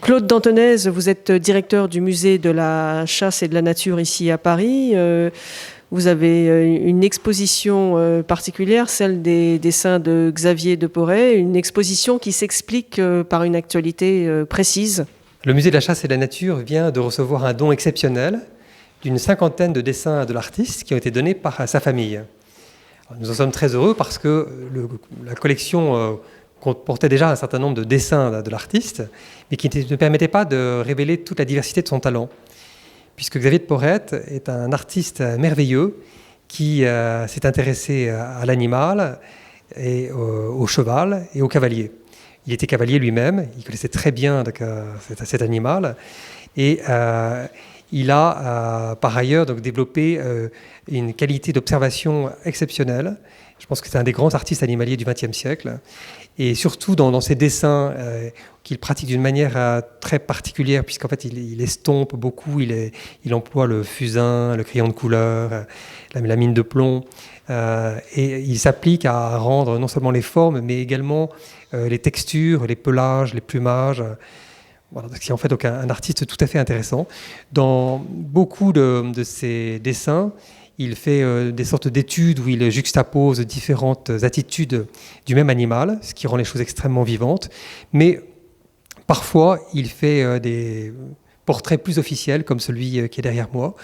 Claude Dantonez, vous êtes directeur du musée de la chasse et de la nature ici à Paris. Vous avez une exposition particulière, celle des dessins de Xavier de Porret, une exposition qui s'explique par une actualité précise. Le musée de la chasse et de la nature vient de recevoir un don exceptionnel d'une 50aine de dessins de l'artiste qui ont été donnés par sa famille. Alors, nous en sommes très heureux parce que la collection comportait déjà un certain nombre de dessins de l'artiste, mais qui ne permettaient pas de révéler toute la diversité de son talent. Puisque Xavier de Porret est un artiste merveilleux qui s'est intéressé à l'animal, et au cheval et au cavalier. Il était cavalier lui-même, il connaissait très bien cet animal, et il a par ailleurs développé une qualité d'observation exceptionnelle. Je pense que c'est un des grands artistes animaliers du XXe siècle. Et surtout dans ses dessins qu'il pratique d'une manière très particulière, puisqu'en fait il estompe beaucoup, il emploie le fusain, le crayon de couleur, la mine de plomb, et il s'applique à rendre non seulement les formes, mais également les textures, les pelages, les plumages. Voilà, ce qui est en fait donc un artiste tout à fait intéressant. Dans beaucoup de ses dessins, il fait des sortes d'études où il juxtapose différentes attitudes du même animal, ce qui rend les choses extrêmement vivantes. Mais parfois, il fait des portraits plus officiels, comme celui qui est derrière moi,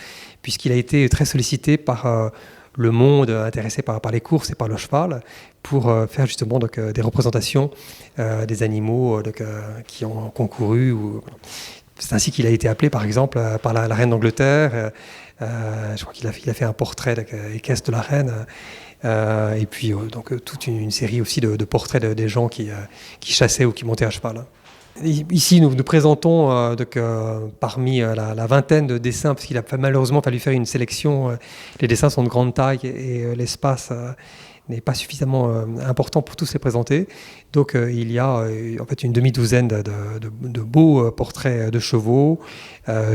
puisqu'il a été très sollicité par le monde intéressé par les courses et par le cheval, pour faire justement des représentations des animaux qui ont concouru. C'est ainsi qu'il a été appelé, par exemple, par la reine d'Angleterre. Je crois qu'il a fait un portrait équestre de la reine. Et puis toute une série aussi de portraits des gens qui chassaient ou qui montaient à cheval. Ici, nous présentons parmi la vingtaine de dessins, parce qu'il a malheureusement fallu faire une sélection. Les dessins sont de grande taille et l'espace n'est pas suffisamment important pour tous les présenter. Donc il y a en fait une demi-douzaine de beaux portraits de chevaux,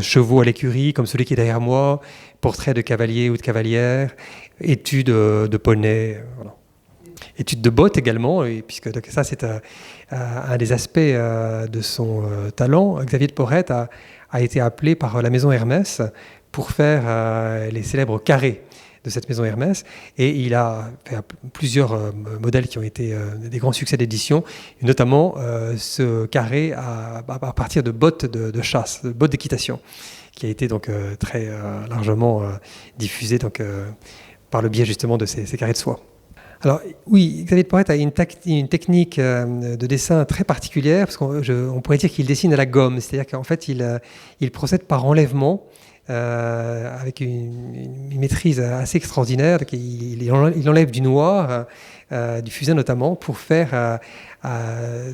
chevaux à l'écurie, comme celui qui est derrière moi, portraits de cavaliers ou de cavalières, études de poneys, voilà. Études de bottes également, puisque ça c'est un des aspects de son talent. Xavier de Porret a été appelé par la maison Hermès pour faire les célèbres carrés de cette maison Hermès, et il a fait plusieurs modèles qui ont été des grands succès d'édition, et notamment ce carré à partir de bottes de chasse, de bottes d'équitation, qui a été donc très largement diffusé par le biais justement de ces carrés de soie. Alors oui, Xavier de Porret a une technique de dessin très particulière, parce qu'on pourrait dire qu'il dessine à la gomme, c'est-à-dire qu'en fait il procède par enlèvement, avec une maîtrise assez extraordinaire. Il enlève du noir, du fusain notamment, pour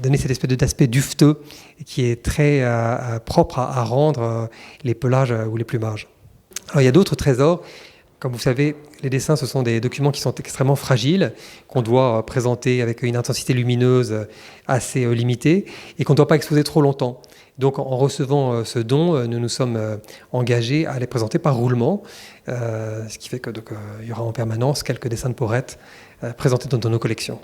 donner cette espèce d'aspect dufteux qui est très propre à rendre les pelages ou les plumages. Alors il y a d'autres trésors. Comme vous savez, les dessins, ce sont des documents qui sont extrêmement fragiles, qu'on doit présenter avec une intensité lumineuse assez limitée et qu'on ne doit pas exposer trop longtemps. Donc, en recevant ce don, nous nous sommes engagés à les présenter par roulement, ce qui fait qu'il y aura en permanence quelques dessins de Porret présentés dans nos collections.